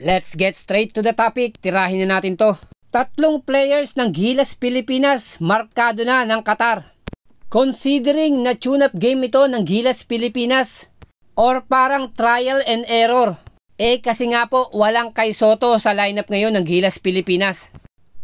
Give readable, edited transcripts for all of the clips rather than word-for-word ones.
Let's get straight to the topic. Tirahin na natin to. Tatlong players ng Gilas Pilipinas markado na ng Qatar. Considering na tune-up game ito ng Gilas Pilipinas or parang trial and error. Kasi nga po walang Kai Soto sa lineup ngayon ng Gilas Pilipinas.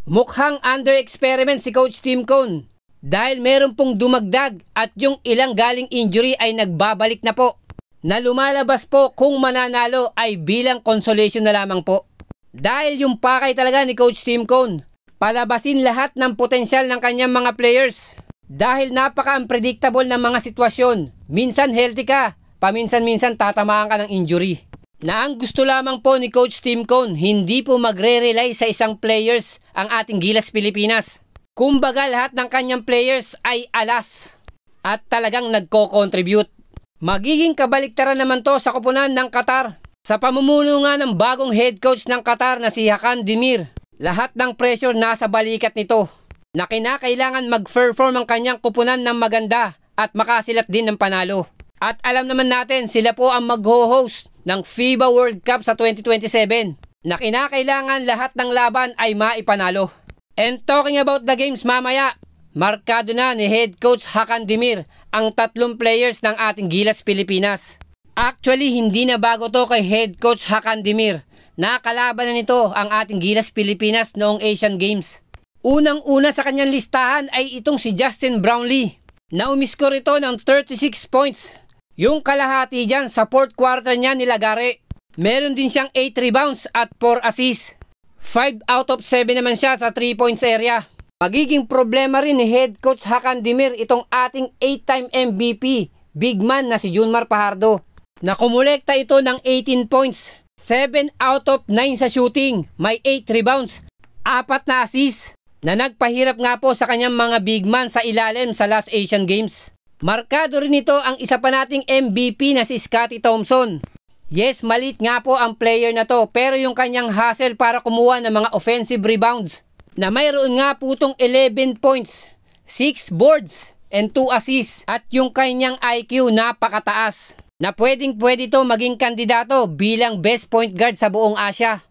Mukhang under experiment si Coach Tim Cone dahil meron pong dumagdag at yung ilang galing injury ay nagbabalik na po. Na lumalabas po kung mananalo ay bilang consolation na lamang po. Dahil yung pakay talaga ni Coach Tim Cone, palabasin lahat ng potensyal ng kanyang mga players. Dahil napaka-unpredictable ng mga sitwasyon. Minsan healthy ka, paminsan-minsan tatamaan ka ng injury. Na ang gusto lamang po ni Coach Tim Cone, hindi po magre-rely sa isang players ang ating Gilas Pilipinas. Kumbaga lahat ng kanyang players ay alas at talagang nagko-contribute. Magiging kabaliktaran naman to sa koponan ng Qatar. Sa pamumuno nga ng bagong head coach ng Qatar na si Hakan Demir, lahat ng pressure nasa balikat nito. Na kinakailangan mag-perform ang kanyang kupunan ng maganda at makasilat din ng panalo. At alam naman natin sila po ang mag-host ng FIBA World Cup sa 2027 na kinakailangan lahat ng laban ay maipanalo. And talking about the games mamaya, markado na ni head coach Hakan Demir ang tatlong players ng ating Gilas Pilipinas. Actually hindi na bago to kay head coach Hakan Demir. Nakalaban na nito ang ating Gilas Pilipinas noong Asian Games. Unang-una sa kanyang listahan ay itong si Justin Brownlee na umiskor ito ng 36 points. Yung kalahati dyan sa fourth quarter niya nilagare. Meron din siyang 8 rebounds at 4 assists. 5 out of 7 naman siya sa 3 points area. Magiging problema rin ni head coach Hakan Demir itong ating 8-time MVP big man na si Junmar Fajardo na kumulekta ito ng 18 points. 7 out of 9 sa shooting, may 8 rebounds, 4 na assists. Na nagpahirap nga po sa kanyang mga big man sa ilalim sa last Asian Games. Markado rin ito ang isa pa nating MVP na si Scottie Thompson. Yes, malit nga po ang player na to pero yung kanyang hustle para kumuha ng mga offensive rebounds na mayroon nga po itong 11 points, 6 boards, and 2 assists at yung kanyang IQ napakataas na pwede ito maging kandidato bilang best point guard sa buong Asia.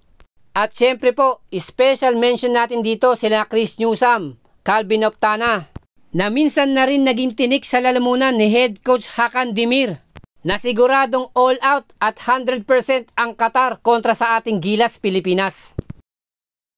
At syempre po, special mention natin dito sila Chris Newsome, Calvin Optana, na minsan na rin naging tinik sa lalamunan ni head coach Hakan Demir, na siguradong all out at 100% ang Qatar kontra sa ating Gilas Pilipinas.